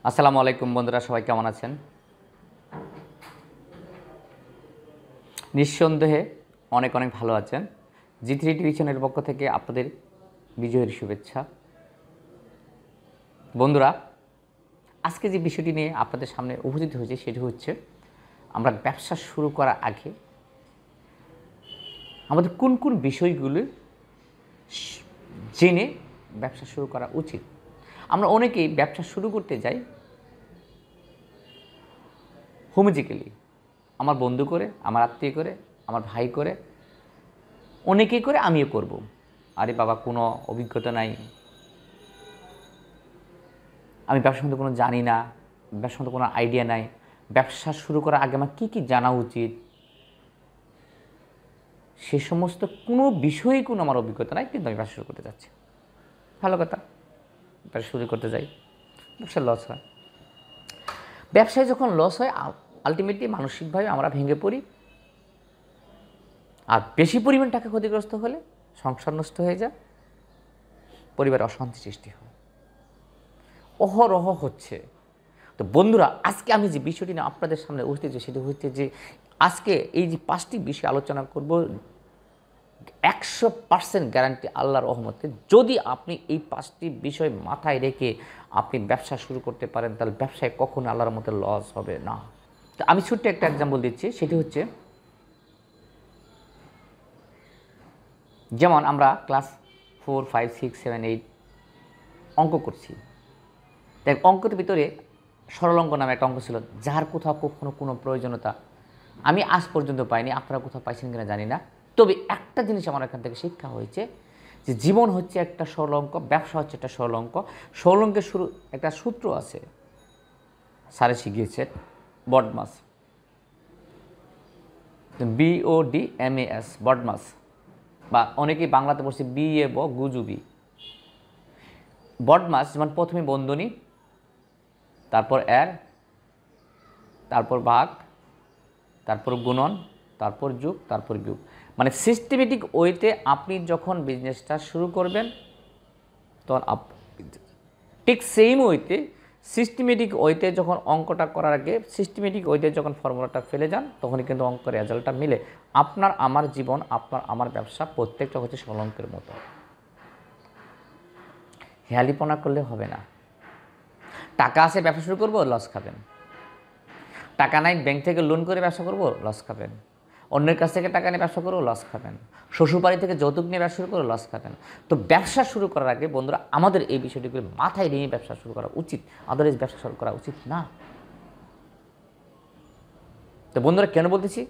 আসসালামু আলাইকুম বন্ধুরা, সবাই কেমন আছেন? নিঃসন্দেহে অনেক অনেক ভালো আছেন। জি3 টিভি চ্যানেলের পক্ষ থেকে আপনাদের বিজয়ের শুভেচ্ছা। বন্ধুরা, আজকে যে বিষয়টি নিয়ে আপনাদের সামনে উপস্থিত হয়েছে সেটি হচ্ছে আমরা ব্যবসা শুরু করার আগে আমাদের কোন কোন বিষয়গুলো জেনে ব্যবসা শুরু করা উচিত। আমরা অনেকেই ব্যবসা শুরু করতে যাই হোমোজিক্যালি, আমার বন্ধু করে, আমার আত্মীয় করে, আমার ভাই করে, অনেকেই করে, আমিও করব। আরে বাবা, কোনো অভিজ্ঞতা নাই, আমি ব্যবসা সম্বন্ধে কোনো জানি না, ব্যবসা সম্বন্ধে কোনো আইডিয়া নাই, ব্যবসা শুরু করার আগে আমার কী কী জানা উচিত, সে সমস্ত কোনো বিষয়েই কোনো আমার অভিজ্ঞতা নাই, কিন্তু আমি ব্যবসা শুরু করতে যাচ্ছি। ভালো কথা, ব্যবসা শুরু করতে যাই, ব্যবসার লস হয়। ব্যবসায় যখন লস হয় আলটিমেটলি মানসিকভাবে আমরা ভেঙে পড়ি, আর বেশি পরিমাণ টাকা ক্ষতিগ্রস্ত হলে সংসার নষ্ট হয়ে যায়, পরিবারে অশান্তি সৃষ্টি হয়, অহরহ হচ্ছে। তো বন্ধুরা, আজকে আমি যে বিষয়টি নিয়ে আপনাদের সামনে উপস্থিত সেটি হচ্ছে যে আজকে এই যে 5টি বিষয় আলোচনা করব, 100% গ্যারান্টি আল্লাহর রহমতে। যদি আপনি এই 5টি বিষয় মাথায় রেখে আপনি ব্যবসা শুরু করতে পারেন, তাহলে ব্যবসায় কখনো আল্লাহর মতো লস হবে না। তো আমি ছোট্ট একটা এক্সাম্পল দিচ্ছি, সেটি হচ্ছে যেমন আমরা ক্লাস 4, 5, 6, 7, 8 অঙ্ক করছি। তাই অঙ্কের ভিতরে সরল অঙ্ক নামে একটা অঙ্ক ছিল, যার কোথাও কখনো কোনো প্রয়োজনীয়তা আমি আজ পর্যন্ত পাইনি। আপনারা কোথাও পাইছেন কিনা জানি না, তবে একটা জিনিস আমার এখান থেকে শিক্ষা হয়েছে যে জীবন হচ্ছে একটা সরল অঙ্ক, ব্যবসা হচ্ছে একটা সরল অঙ্ক। সরল অঙ্কের শুরু একটা সূত্র আছে, স্যারে শিখিয়েছে, বডমাস, BODMAS, বডমাস, বা অনেকেই বাংলাতে বলছে বিএ ব গুজুবি। বডমাস যেমন প্রথমে বন্ধনী, তারপর এর, তারপর ভাগ, তারপর গুণন, তারপর যোগ, তারপর বিয়োগ। মানে সিস্টেমেটিক ওয়েতে আপনি যখন বিজনেসটা শুরু করবেন তখন ঠিক সেম ওয়েতে সিস্টেমেটিক ওয়েতে যখন অঙ্কটা করার আগে সিস্টেমেটিক ওয়েতে যখন ফর্মুলাটা ফেলে যান, তখনই কিন্তু অঙ্কের রেজাল্টটা মিলে। আপনার আমার জীবন, আপনার আমার ব্যবসা প্রত্যেকটা হচ্ছে সরল অঙ্কের মতো। হেয়ালিপনা করলে হবে না। টাকা আছে ব্যবসা শুরু করবো, লস খাবেন। টাকা নাই, ব্যাংক থেকে লোন করে ব্যবসা করবো, লস খাবেন। অন্যের কাছ থেকে টাকা নিয়ে ব্যবসা করবো, লস খাবেন। শ্বশুরবাড়ি থেকে যৌতুক নিয়ে ব্যবসা শুরু করে লস খাবেন। তো ব্যবসা শুরু করার আগে বন্ধুরা আমাদের এই বিষয়টিগুলো মাথায় নিয়ে ব্যবসা শুরু করা উচিত, আদারওয়াইজ ব্যবসা শুরু করা উচিত না। তো বন্ধুরা, কেন বলতেছি,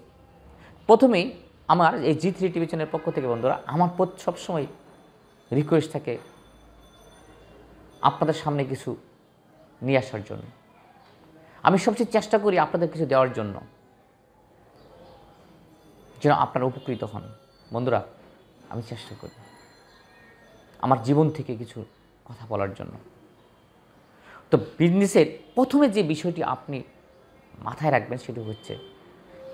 প্রথমেই আমার এই জি3 টিভি চ্যানেলের পক্ষ থেকে বন্ধুরা আমার সবসময় রিকোয়েস্ট থাকে আপনাদের সামনে কিছু নিয়ে আসার জন্য। আমি সবচেয়ে চেষ্টা করি আপনাদের কিছু দেওয়ার জন্য, যেন আপনারা উপকৃত হন। বন্ধুরা, আমি চেষ্টা করি আমার জীবন থেকে কিছু কথা বলার জন্য। তো বিজনেসের প্রথমে যে বিষয়টি আপনি মাথায় রাখবেন সেটি হচ্ছে,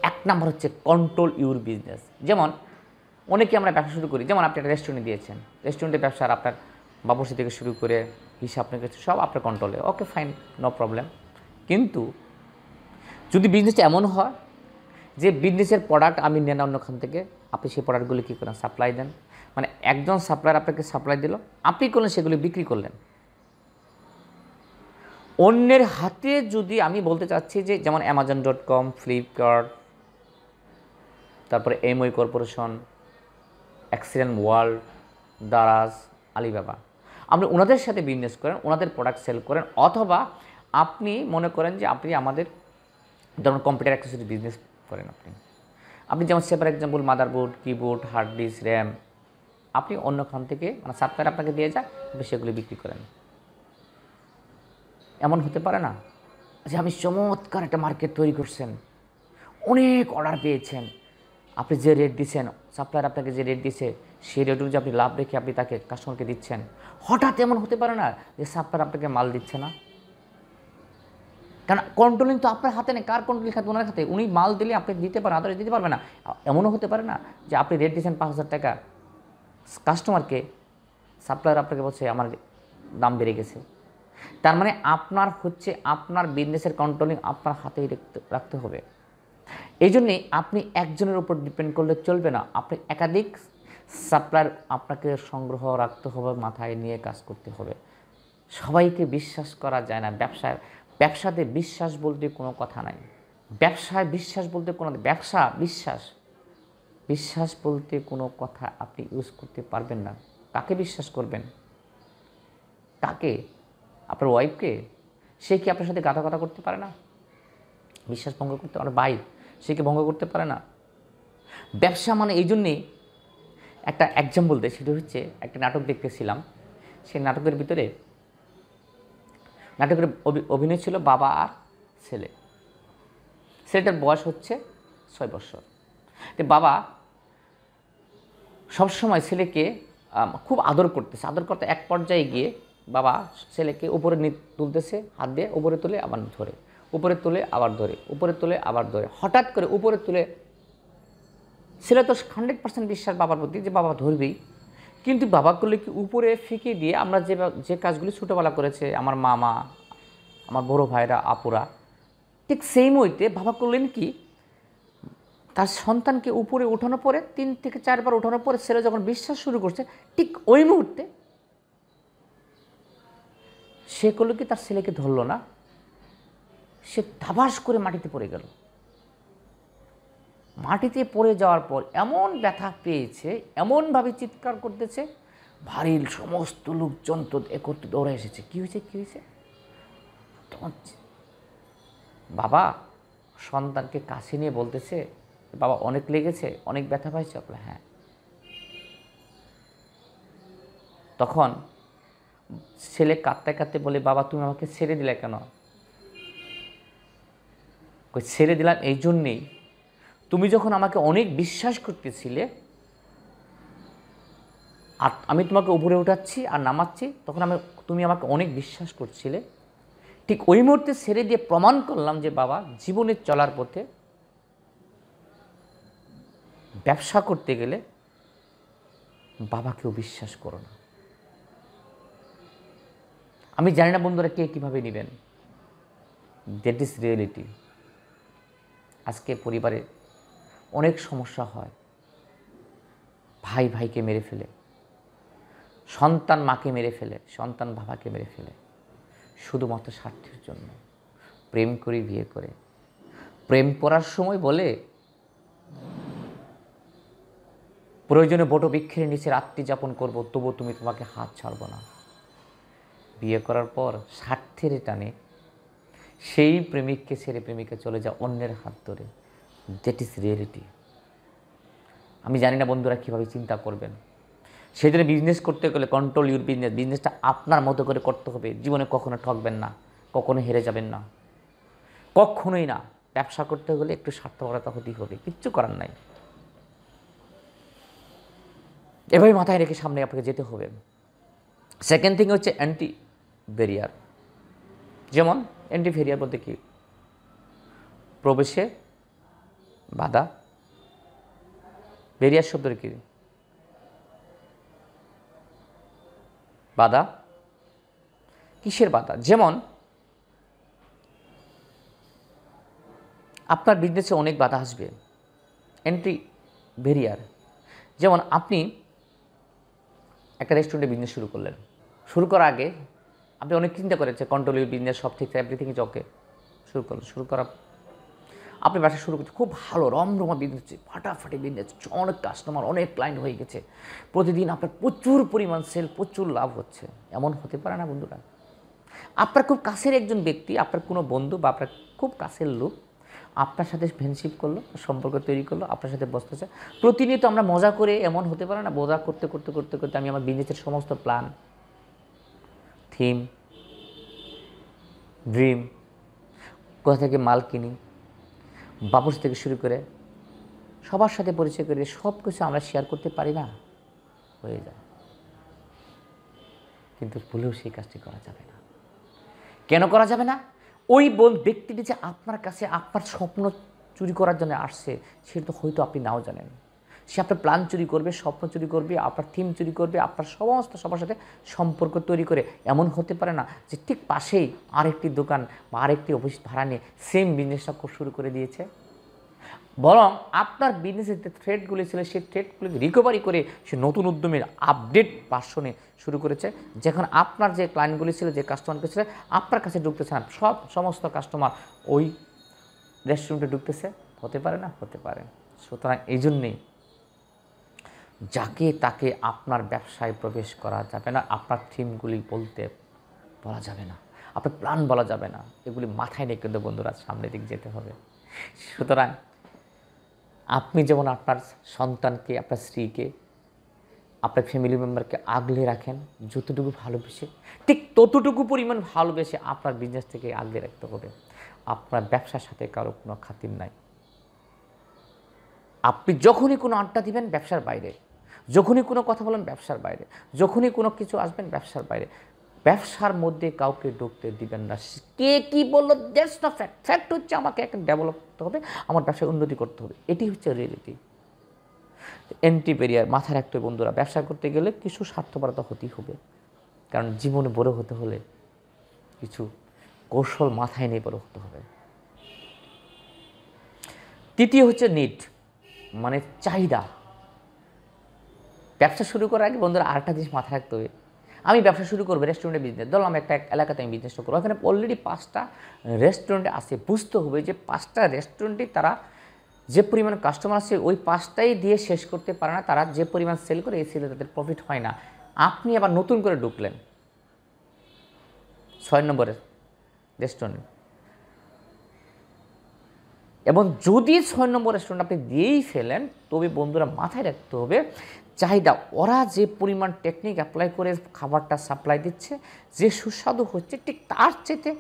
1 নাম্বার হচ্ছে কন্ট্রোল ইউর বিজনেস। যেমন অনেকে আমরা ব্যবসা শুরু করি, যেমন আপনি একটা রেস্টুরেন্ট দিয়েছেন, রেস্টুরেন্টের ব্যবসার আপনার বাবুর্চি থেকে শুরু করে হিসাব আপনার কাছে সব আপনার কন্ট্রোলে, ওকে ফাইন, নো প্রবলেম। কিন্তু যদি বিজনেসটা এমন হয় যে বিজনেসের প্রোডাক্ট আমি নেন অন্যখান থেকে, আপনি সেই প্রোডাক্টগুলি কী করেন, সাপ্লাই দেন। মানে একজন সাপ্লায়ার আপনাকে সাপ্লাই দিল, আপনি করলেন সেগুলি বিক্রি করলেন। অন্যের হাতে যদি, আমি বলতে চাচ্ছি যে যেমন Amazon.com, ফ্লিপকার্ট, তারপরে MOE corporation, excellent world, Daraz, Alibaba, আপনি ওনাদের সাথে বিজনেস করেন, ওনাদের প্রোডাক্ট সেল করেন, অথবা আপনি মনে করেন যে আপনি আমাদের যেমন কম্পিউটার অ্যাক্সেসরি বিজনেস করেন। আপনি যেমন সেপার example motherboard, keyboard, hard disk, RAM, আপনি অন্য খান থেকে মানে সাপ্লায়ার আপনাকে দিয়ে যায়, আপনি সেগুলি বিক্রি করেন। এমন হতে পারে না যে আপনি চমৎকার একটা মার্কেট তৈরি করছেন, অনেক অর্ডার পেয়েছেন, আপনি যে রেট দিচ্ছেন, সাপ্লায়ার আপনাকে যে রেট দিচ্ছে সেই রেট অনুযায়ী আপনি লাভ রেখে আপনি তাকে কাস্টমারকে দিচ্ছেন। হঠাৎ এমন হতে পারে না যে সাপ্লায়ার আপনাকে মাল দিচ্ছে না, কারণ কন্ট্রোলিং তো আপনার হাতে নেই। কার কন্ট্রোলিং খাতে? ওনার হাতে। উনি মাল দিলে আপনি দিতে পারেন, আদারে দিতে পারবে না। এমনও হতে পারে না যে আপনি রেট দিচ্ছেন 5,000 টাকা কাস্টমারকে, সাপ্লায়ার আপনাকে বলছে আমার দাম বেড়ে গেছে। তার মানে আপনার আপনার বিজনেসের কন্ট্রোলিং আপনার হাতেই রাখতে হবে। এই জন্যে আপনি একজনের উপর ডিপেন্ড করলে চলবে না, আপনি একাধিক সাপ্লায়ার আপনাকে সংগ্রহ রাখতে হবে, মাথায় নিয়ে কাজ করতে হবে। সবাইকে বিশ্বাস করা যায় না। ব্যবসাতে বিশ্বাস বলতে কোনো কথা নাই। ব্যবসায় বিশ্বাস বলতে কোনো বিশ্বাস বলতে কোনো কথা আপনি ইউজ করতে পারবেন না। কাকে বিশ্বাস করবেন? কাকে? আপনার ওয়াইফকে? সে কি আপনার সাথে গাদা করতে পারে না? বিশ্বাস ভঙ্গ করতে পারে? ভাই, সে কি ভঙ্গ করতে পারে না? ব্যবসা মানে এই জন্যেই একটা এক্সাম্পল দেয়, সেটা হচ্ছে একটা নাটক দেখতেছিলাম। সেই নাটকের ভিতরে নাটকের অভিনয় ছিল বাবা আর ছেলে। ছেলেটার বয়স হচ্ছে 6 বছর। তো বাবা সবসময় ছেলেকে খুব আদর করতেছে। আদর করতে এক পর্যায়ে গিয়ে বাবা ছেলেকে উপরে তুলতেছে, হাত দিয়ে উপরে তুলে আবার ধরে, উপরে তুলে আবার ধরে, উপরে তুলে আবার ধরে। হঠাৎ করে উপরে তুলে, ছেলে তো 100% বিশ্বাস বাবার প্রতি যে বাবা ধরবেই, কিন্তু বাবা করলে কি উপরে ফেঁকে দিয়ে আমরা যে কাজগুলি ছোটোবেলা করেছে আমার মামা, আমার বড় ভাইরা, আপুরা, ঠিক সেম ওইতে বাবা করলেন কি, তার সন্তানকে উপরে ওঠানোর পরে 3 থেকে 4 বার ওঠানোর পরে ছেলে যখন বিশ্বাস শুরু করছে, ঠিক ওই মুহূর্তে সে করলো কি, তার ছেলেকে ধরলো না, সে ধাবাস করে মাটিতে পড়ে গেল। মাটিতে পড়ে যাওয়ার পর এমন ব্যথা পেয়েছে, এমনভাবে চিৎকার করতেছে, বাড়ির সমস্ত লোকজন তো একত্রে দৌড়ে এসেছে। কী হয়েছে? তখন বাবা সন্তানকে কাছে নিয়ে বলতেছে, বাবা অনেক লেগেছে, অনেক ব্যথা পাইছে? হ্যাঁ। তখন ছেলে কাঁদতে কাঁদতে বলে, বাবা তুমি আমাকে ছেড়ে দিলে কেন? ছেড়ে দিলাম এই জন্যেই, তুমি যখন আমাকে অনেক বিশ্বাস করতেছিলে আর আমি তোমাকে উপরে উঠাচ্ছি আর নামাচ্ছি, তখন তুমি আমাকে অনেক বিশ্বাস করছিলে, ঠিক ওই মুহূর্তে ছেড়ে দিয়ে প্রমাণ করলাম যে বাবা জীবনে চলার পথে ব্যবসা করতে গেলে বাবাকেও বিশ্বাস করো না। আমি জানি না বন্ধুরা কে কীভাবে নেবেন, দ্যাট ইজ রিয়েলিটি। আজকে পরিবারে অনেক সমস্যা হয়, ভাই ভাইকে মেরে ফেলে, সন্তান মাকে মেরে ফেলে, সন্তান বাবাকে মেরে ফেলে, শুধুমাত্র স্বার্থের জন্য। প্রেম করে বিয়ে করে, প্রেম করার সময় বলে প্রয়োজনে বটবৃক্ষের নিচে রাত্রি যাপন করবো, তবু তোমাকে হাত ছাড়বো না। বিয়ে করার পর স্বার্থের টানে সেই প্রেমিককে ছেড়ে প্রেমিকা চলে যায় অন্যের হাত ধরে। That is reality. আমি জানি না বন্ধুরা কীভাবে চিন্তা করবেন। সেই জন্য বিজনেস করতে গেলে কন্ট্রোল ইউর বিজনেস। বিজনেসটা আপনার মতো করে করতে হবে। জীবনে কখনো ঠকবেন না, কখনো হেরে যাবেন না, কখনোই না। ব্যবসা করতে হলে একটু স্বার্থপরতা হতেই হবে, কিচ্ছু করার নাই। এভাবে মাথায় রেখে সামনে আপনাকে যেতে হবে। সেকেন্ড থিং হচ্ছে অ্যান্টি ব্যারিয়ার। যেমন অ্যান্টি ব্যারিয়ার বলতে কি, প্রবেশে বাধা। ব্যারিয়ার শব্দের কি, বাধা। কিসের বাধা? যেমন আপনার বিজনেসে অনেক বাধা আসবে, এন্ট্রি ব্যারিয়ার। যেমন আপনি একটা রেস্টুরেন্টে বিজনেস শুরু করলেন, শুরু করার আগে আপনি অনেক চিন্তা করেছেন, কন্ট্রোল ইউর বিজনেস, সব ঠিক, এভরিথিং ইজ ওকে। শুরু করা, আপনি ব্যবসা শুরু করছেন, খুব ভালো রমরমা বিজনেস, ফাটাফাটি বিজনেস, অনেক কাস্টমার, অনেক ক্লায়েন্ট হয়ে গেছে, প্রতিদিন আপনার প্রচুর পরিমাণ সেল, প্রচুর লাভ হচ্ছে। এমন হতে পারে না বন্ধুরা? আপনার খুব কাছের একজন ব্যক্তি, আপনার কোনো বন্ধু বা আপনার খুব কাছের লোক আপনার সাথে ফ্রেন্ডশিপ করলো, সম্পর্ক তৈরি করলো, আপনার সাথে বসতে চায়। প্রতিনিয়ত আমরা মজা করে, এমন হতে পারে না মজা করতে করতে করতে করতে আমি আমার বিজনেসের সমস্ত প্ল্যান, থিম, ড্রিম, কোথা থেকে মাল কিনি, বাবুস থেকে শুরু করে সবার সাথে পরিচয় করে সব কিছু আমরা শেয়ার করতে পারি না? হয়ে যায়, কিন্তু ভুলেও সেই কাজটি করা যাবে না। কেন করা যাবে না? ওই ব্যক্তিটি যে আপনার কাছে আপনার স্বপ্ন চুরি করার জন্য আসছে, সেটা তো হয়তো আপনি নাও জানেন। সে আপনার প্ল্যান চুরি করবে, স্বপ্ন চুরি করবে, আপনার থিম চুরি করবে, আপনার সমস্ত সবার সাথে সম্পর্ক তৈরি করে। এমন হতে পারে না যে ঠিক পাশেই আরেকটি দোকান বা আরেকটি অফিস ভাড়া নিয়ে সেম বিজনেসটা শুরু করে দিয়েছে। বরং আপনার বিজনেসের যে থ্রেডগুলি ছিল সেই থ্রেডগুলিকে রিকভারি করে সে নতুন উদ্যমের আপডেট ভার্সনে শুরু করেছে, যেখানে আপনার যে ক্লায়েন্টগুলি ছিল, যে কাস্টমারগুলি ছিল, আপনার কাছে ঢুকতেছে না, সমস্ত কাস্টমার ওই রেস্টুরেন্টে ঢুকতেছে। হতে পারে না? হতে পারে। সুতরাং এই জন্যেই যাকে তাকে আপনার ব্যবসায় প্রবেশ করা যাবে না, আপনার থিমগুলি বলা যাবে না, আপনার প্ল্যান বলা যাবে না। এগুলি মাথায় নিয়ে কিন্তু বন্ধুরা সামনের দিক যেতে হবে। সুতরাং আপনি যেমন আপনার সন্তানকে, আপনার স্ত্রীকে, আপনার ফ্যামিলি মেম্বারকে আগলে রাখেন যতটুকু ভালোবেসে, ঠিক ততটুকু পরিমাণ ভালোবেসে আপনার বিজনেস থেকে আগলে রাখতে হবে। আপনার ব্যবসার সাথে কারো কোনো খাতির নাই। আপনি যখনই কোনো আড্ডা দিবেন ব্যবসার বাইরে, যখনই কোনো কথা বলেন ব্যবসার বাইরে, যখনই কোনো কিছু আসবেন ব্যবসার বাইরে, ব্যবসার মধ্যে কাউকে ঢুকতে দিবেন না। কে কী বললো দ্যাটস নট ফ্যাক্ট। ফ্যাক্ট হচ্ছে আমাকে একটা ডেভেলপ করতে হবে, আমার ব্যবসায় উন্নতি করতে হবে, এটি হচ্ছে রিয়েলিটি। এন্ট্রি ব্যারিয়ার মাথায় রাখতে হবে বন্ধুরা। ব্যবসা করতে গেলে কিছু স্বার্থপরতা হতেই হবে, কারণ জীবনে বড় হতে হলে কিছু কৌশল মাথায় নিয়ে বড় হতে হবে। তৃতীয় হচ্ছে নিড, মানে চাহিদা। ব্যবসা শুরু করার আগে বন্ধুরা আরেকটা জিনিস মাথায় রাখতে হবে। আমি ব্যবসা শুরু করবো রেস্টুরেন্টের বিজনেস, ধরলাম একটা এলাকাতে আমি বিজনেসটা করবো, এখানে অলরেডি 5টা রেস্টুরেন্টে আসে। বুঝতে হবে যে 5টা রেস্টুরেন্টে তারা যে পরিমাণ কাস্টমার আছে ওই 5টাই দিয়ে শেষ করতে পারে না। তারা যে পরিমাণ সেল করে এই সেলে তাদের প্রফিট হয় না। আপনি আবার নতুন করে ঢুকলেন 6 নম্বরের রেস্টুরেন্ট, এবং যদি 6 নম্বর রেস্টুরেন্ট আপনি দিয়েই ফেলেন, তবে বন্ধুরা মাথায় রাখতে হবে চাহিদা। ওরা যে পরিমাণ টেকনিক অ্যাপ্লাই করে খাবারটা সাপ্লাই দিচ্ছে, যে সুস্বাদু হচ্ছে, ঠিক তার চেয়ে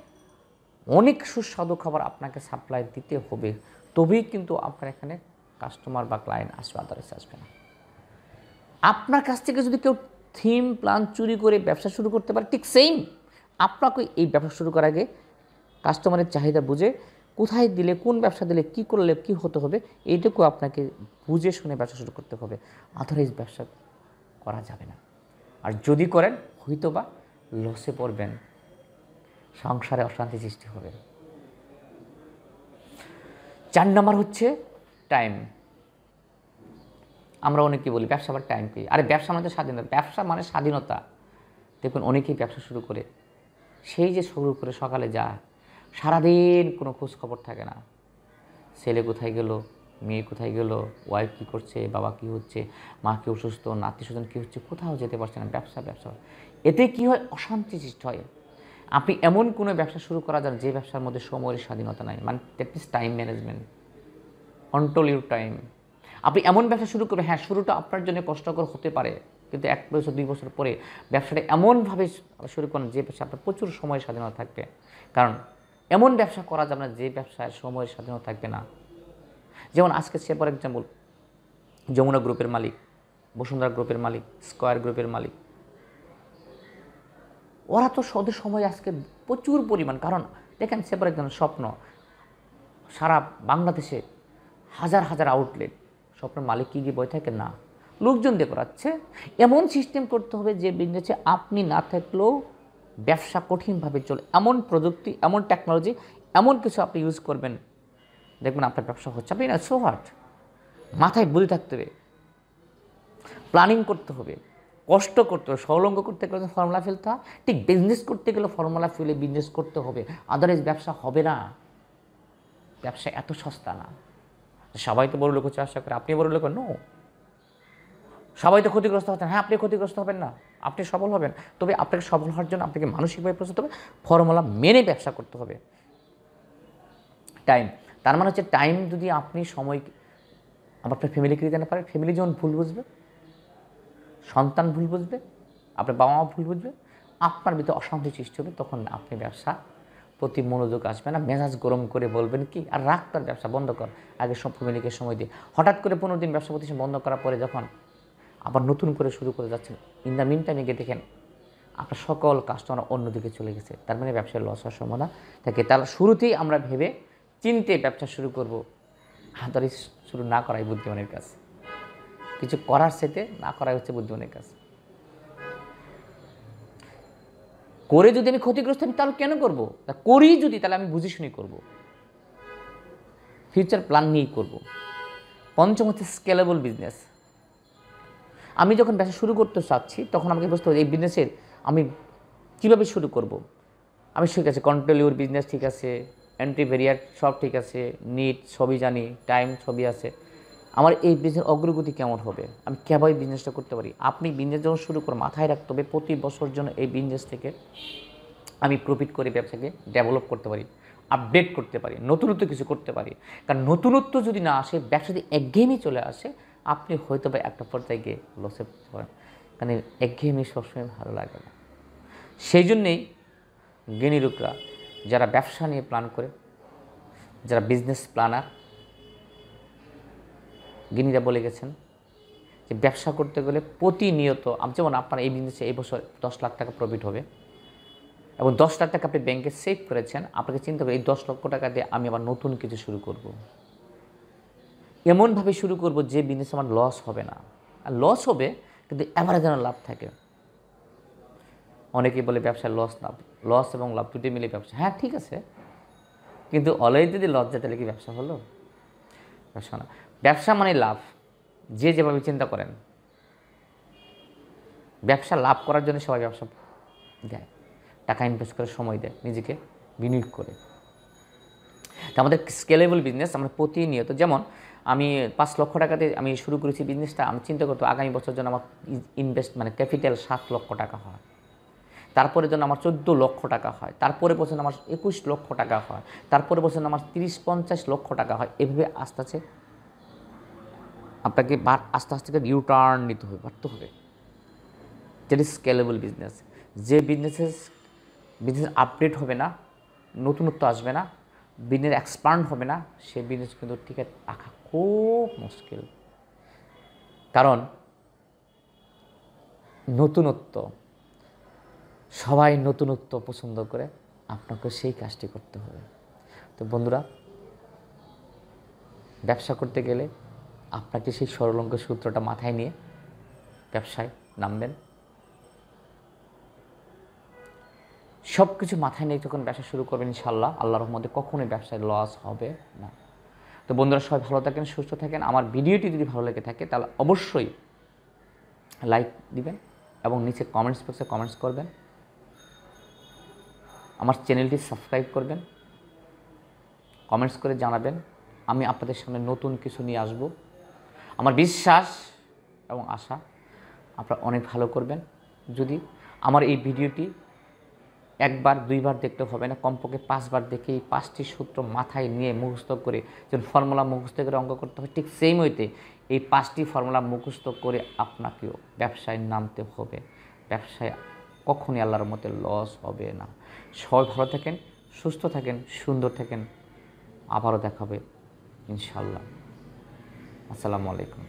অনেক সুস্বাদু খাবার আপনাকে সাপ্লাই দিতে হবে। তবেই কিন্তু আপনার এখানে কাস্টমার বা ক্লায়েন্ট আসবে, আদারওয়াইজ আসবে না। আপনার কাছ থেকে যদি কেউ থিম প্ল্যান চুরি করে ব্যবসা শুরু করতে পারে, ঠিক সেম আপনাকে এই ব্যবসা শুরু করার আগে কাস্টমারের চাহিদা বুঝে কোথায় দিলে, কোন ব্যবসা দিলে, কী করলে কী হতে হবে, এইটুকু আপনাকে বুঝে শুনে ব্যবসা শুরু করতে হবে। আদারওয়াইজ ব্যবসা করা যাবে না। আর যদি করেন হয়তো বা লসে পড়বেন, সংসারে অশান্তি সৃষ্টি হবে। 4 নম্বর হচ্ছে টাইম। আমরা অনেকে বলি ব্যবসা আবার টাইম কি? আরে ব্যবসা মানে তো স্বাধীনতা। ব্যবসা মানে স্বাধীনতা। দেখুন অনেকেই ব্যবসা শুরু করে, সেই যে শুরু করে সকালে যায়, সারাদিন কোনো খোঁজ খবর থাকে না। ছেলে কোথায় গেল, মেয়ে কোথায় গেল, ওয়াইফ কী করছে, বাবা কী হচ্ছে, মা কি অসুস্থ, আত্মীয় স্বজন কী হচ্ছে, কোথাও যেতে পারছে না। ব্যবসা ব্যবসা এতে কী হয়? অশান্তি সৃষ্টি হয়। আপনি এমন কোনো ব্যবসা শুরু করা যান যে ব্যবসার মধ্যে সময়ের স্বাধীনতা নাই, মানে that means time management, control your time. আপনি এমন ব্যবসা শুরু করবেন, হ্যাঁ শুরুটা আপনার জন্য কষ্টকর হতে পারে, কিন্তু 1 বছর 2 বছর পরে ব্যবসাটা এমনভাবে শুরু করেন যে ব্যবসা আপনার প্রচুর সময়ের স্বাধীনতা থাকবে। কারণ এমন ব্যবসা করা যাবে না যে ব্যবসায় সময়ের স্বাধীনতা থাকবে না। যেমন আজকে সে ফর এক্সাম্পল যমুনা গ্রুপের মালিক, বসুন্ধরা গ্রুপের মালিক, স্কয়ার গ্রুপের মালিক, ওরা তো ওদের সময় আজকে প্রচুর পরিমাণ। কারণ দেখেন সে ফর এক্সাম্পল স্বপ্ন, সারা বাংলাদেশে হাজার হাজার আউটলেট, স্বপ্নের মালিক কি গিয়ে বয়ে থাকে না, লোকজন দিয়ে করাচ্ছে। এমন সিস্টেম করতে হবে যে বিজনেসে আপনি না থাকলেও ব্যবসা কঠিনভাবে চলে। এমন প্রযুক্তি, এমন টেকনোলজি, এমন কিছু আপনি ইউজ করবেন, দেখবেন আপনার ব্যবসা হচ্ছে। আপনি না সো হার্ট মাথায় বুদ্ধি থাকতে হবে, প্ল্যানিং করতে হবে, কষ্ট করতে হবে। স্বলঙ্গ করতে গেলে ফর্মুলা ফেলতে হয়, ঠিক বিজনেস করতে গেলে ফর্মুলা ফেলে বিজনেস করতে হবে, আদারওয়াইজ ব্যবসা হবে না। ব্যবসা এত সস্তা না। সবাই তো বড় লোক হচ্ছে আশা করে আপনি বড় লোক নো। সবাই তো ক্ষতিগ্রস্ত হচ্ছেন, হ্যাঁ আপনি ক্ষতিগ্রস্ত হবেন না, আপনি সফল হবেন। তবে আপনাকে সফল হওয়ার জন্য আপনাকে মানসিকভাবে প্রস্তুত হবে, ফর্মুলা মেনে ব্যবসা করতে হবে। টাইম, তার মানে হচ্ছে টাইম যদি আপনি সময় আপনার ফ্যামিলিকে দিতে না পারেন, ফ্যামিলি যেমন ভুল বুঝবে, সন্তান ভুল বুঝবে, আপনার বাবা মা ভুল বুঝবে, আপনার ভিতরে অশান্তি সৃষ্টি হবে। তখন আপনি ব্যবসা প্রতি মনোযোগ আসবে না, মেজাজ গরম করে বলবেন কি আর রাখ তার ব্যবসা বন্ধ কর, আগে সব ফ্যামিলিকে সময় দিয়ে। হঠাৎ করে 15 দিন ব্যবসা প্রতিষ্ঠান বন্ধ করার পরে যখন আবার নতুন করে শুরু করে যাচ্ছেন, ইন দ্য মিন টাইমে গিয়ে দেখেন আপনার সকল কাস্টমার অন্যদিকে চলে গেছে, তার মানে ব্যবসায় লস হওয়ার সম্ভাবনা থাকে। তাহলে শুরুতেই আমরা ভেবে চিন্তে ব্যবসা শুরু করব, আদারওয়াইজ শুরু না করাই বুদ্ধিমানের কাজ। কিছু করার সাথে না করাই হচ্ছে বুদ্ধিমানের কাজ। করে যদি আমি ক্ষতিগ্রস্ত হই তাহলে কেন করব? তা করি যদি, তাহলে আমি বুঝে শুনে করব, ফিউচার প্ল্যান নিয়েই করব। পঞ্চম হচ্ছে স্কেলেবল বিজনেস। আমি যখন ব্যবসা শুরু করতে চাচ্ছি তখন আমাকে বুঝতে হবে এই বিজনেসের আমি কীভাবে শুরু করব। আমি ঠিক আছে, কন্ট্রোল ইউর বিজনেস ঠিক আছে, এন্ট্রি ভেরিয়ার সব ঠিক আছে, নিট সবই জানি, টাইম সবই আছে। আমার এই বিজনেসের অগ্রগতি কেমন হবে, আমি কীভাবে বিজনেসটা করতে পারি। আপনি বিজনেস যখন শুরু করে মাথায় রাখতে হবে প্রতি বছর জন্য এই বিজনেস থেকে আমি প্রফিট করে ব্যবসাকে ডেভেলপ করতে পারি, আপডেট করতে পারি, নতুনত্ব কিছু করতে পারি। কারণ নতুনত্ব যদি না আসে, ব্যবসাতে একঘেয়েমি চলে আসে, আপনি হয়তো বা একটা পর্যায়ে গিয়ে লসে পড়তে পারেন। কারণ একঘেয়েমি সবসময় ভালো লাগে না। সেই জন্যেই জ্ঞানী লোকরা যারা ব্যবসা নিয়ে প্ল্যান করে, যারা বিজনেস প্ল্যানার, জ্ঞানীরা বলে গেছেন যে ব্যবসা করতে গেলে প্রতিনিয়ত, যেমন আপনার এই বিজনেসে এই বছর 10 লাখ টাকা প্রফিট হবে এবং 10 লাখ টাকা আপনি ব্যাংকে সেভ করেছেন, আপনাকে চিন্তা করে এই 10 লক্ষ টাকা দিয়ে আমি আবার নতুন কিছু শুরু করব। এমনভাবে শুরু করব যে বিজনেস আমার লস হবে না, আর লস হবে কিন্তু অ্যাভারেজ যেন লাভ থাকে। অনেকেই বলে ব্যবসায় লস এবং লাভ দুটোই মিলে ব্যবসা। হ্যাঁ ঠিক আছে, কিন্তু অলরেডি যদি লস যায় তাহলে কি ব্যবসা হলো? ব্যবসা না। ব্যবসা মানে লাভ, যে যেভাবে চিন্তা করেন। ব্যবসা লাভ করার জন্য সবাই ব্যবসা দেয়, টাকা ইনভেস্ট করে, সময় দেয়, নিজেকে বিনিয়োগ করে। তা আমাদের স্কেলেবল বিজনেস আমরা প্রতিনিয়ত, যেমন আমি 5 লক্ষ টাকাতে আমি শুরু করেছি বিজনেসটা, আমি চিন্তা করতে আগামী বছর জন্য আমার ইনভেস্ট মানে ক্যাপিটাল 7 লক্ষ টাকা হয়, তারপরে যেন আমার 14 লক্ষ টাকা হয়, তারপরে বছর আমার 21 লক্ষ টাকা হয়, তারপরে বছর আমার 30-50 লক্ষ টাকা হয়। এভাবে আস্তে আস্তে আপনাকে আস্তে আস্তে ইউটার্ন নিতে হবে, বাড়তে হবে। যেটি স্কেলেবল বিজনেস। যে বিজনেস আপডেট হবে না, নতুনত্ব আসবে না, বিজনেস এক্সপান্ড হবে না, সেই বিজনেস কিন্তু টিকে রাখা খুব মুশকিল। কারণ নতুনত্ব, সবাই নতুনত্ব পছন্দ করে, আপনাকে সেই কাজটি করতে হবে। তো বন্ধুরা, ব্যবসা করতে গেলে আপনাকে সেই সরল অঙ্কের সূত্রটা মাথায় নিয়ে ব্যবসায় নামবেন। সব কিছু মাথায় নিয়ে যখন ব্যবসা শুরু করবেন, ইনশাআল্লাহ আল্লাহর রহমতে কখনোই ব্যবসায় লস হবে না। তো বন্ধুরা, সবাই ভালো থাকেন, সুস্থ থাকেন। আমার ভিডিওটি যদি ভালো লেগে থাকে তাহলে অবশ্যই লাইক দিবেন এবং নিচে কমেন্টস বক্সে কমেন্টস করবেন। আমার চ্যানেলটি সাবস্ক্রাইব করবেন, কমেন্টস করে জানাবেন। আমি আপনাদের সামনে নতুন কিছু নিয়ে আসব। আমার বিশ্বাস এবং আশা আপনারা অনেক ভালো করবেন। যদি আমার এই ভিডিওটি একবার দুইবার দেখতে হবে না, কমপক্ষে 5 বার দেখে এই 5টি সূত্র মাথায় নিয়ে মুখস্থ করে, যেমন ফর্মুলা মুখস্থ করে অঙ্ক করতে হবে, ঠিক সেম হইতে এই 5টি ফর্মুলা মুখস্থ করে আপনাকেও ব্যবসায় নামতে হবে। ব্যবসায় কখনই আল্লাহর মতে লস হবে না। সবাই ভালো থাকেন, সুস্থ থাকেন, সুন্দর থাকেন। আবারও দেখা হবে ইনশাআল্লাহ। আসসালামু আলাইকুম।